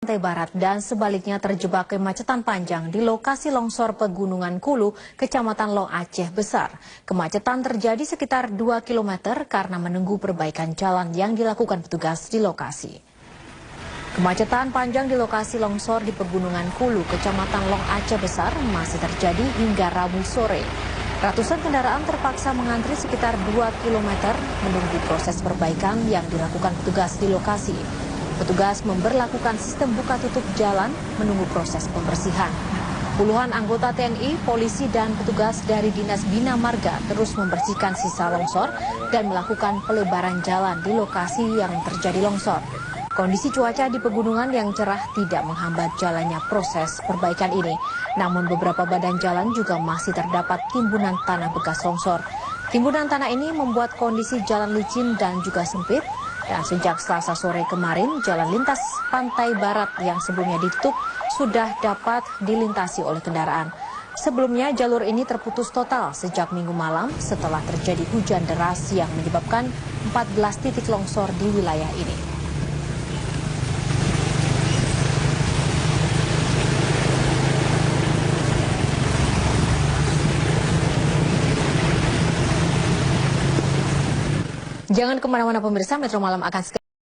Pantai Barat dan sebaliknya terjebak kemacetan panjang di lokasi longsor Pegunungan Kulu, Kecamatan Long Aceh Besar. Kemacetan terjadi sekitar 2 km karena menunggu perbaikan jalan yang dilakukan petugas di lokasi. Kemacetan panjang di lokasi longsor di Pegunungan Kulu, Kecamatan Long Aceh Besar masih terjadi hingga Rabu sore. Ratusan kendaraan terpaksa mengantri sekitar 2 km menunggu proses perbaikan yang dilakukan petugas di lokasi. Petugas memberlakukan sistem buka tutup jalan menunggu proses pembersihan. Puluhan anggota TNI, polisi, dan petugas dari Dinas Bina Marga terus membersihkan sisa longsor dan melakukan pelebaran jalan di lokasi yang terjadi longsor. Kondisi cuaca di pegunungan yang cerah tidak menghambat jalannya proses perbaikan ini. Namun beberapa badan jalan juga masih terdapat timbunan tanah bekas longsor. Timbunan tanah ini membuat kondisi jalan licin dan juga sempit. Dan sejak Selasa sore kemarin, jalan lintas Pantai Barat yang sebelumnya ditutup sudah dapat dilintasi oleh kendaraan. Sebelumnya jalur ini terputus total sejak Minggu malam setelah terjadi hujan deras yang menyebabkan 14 titik longsor di wilayah ini. Jangan kemana-mana pemirsa, Metro Malam akan segera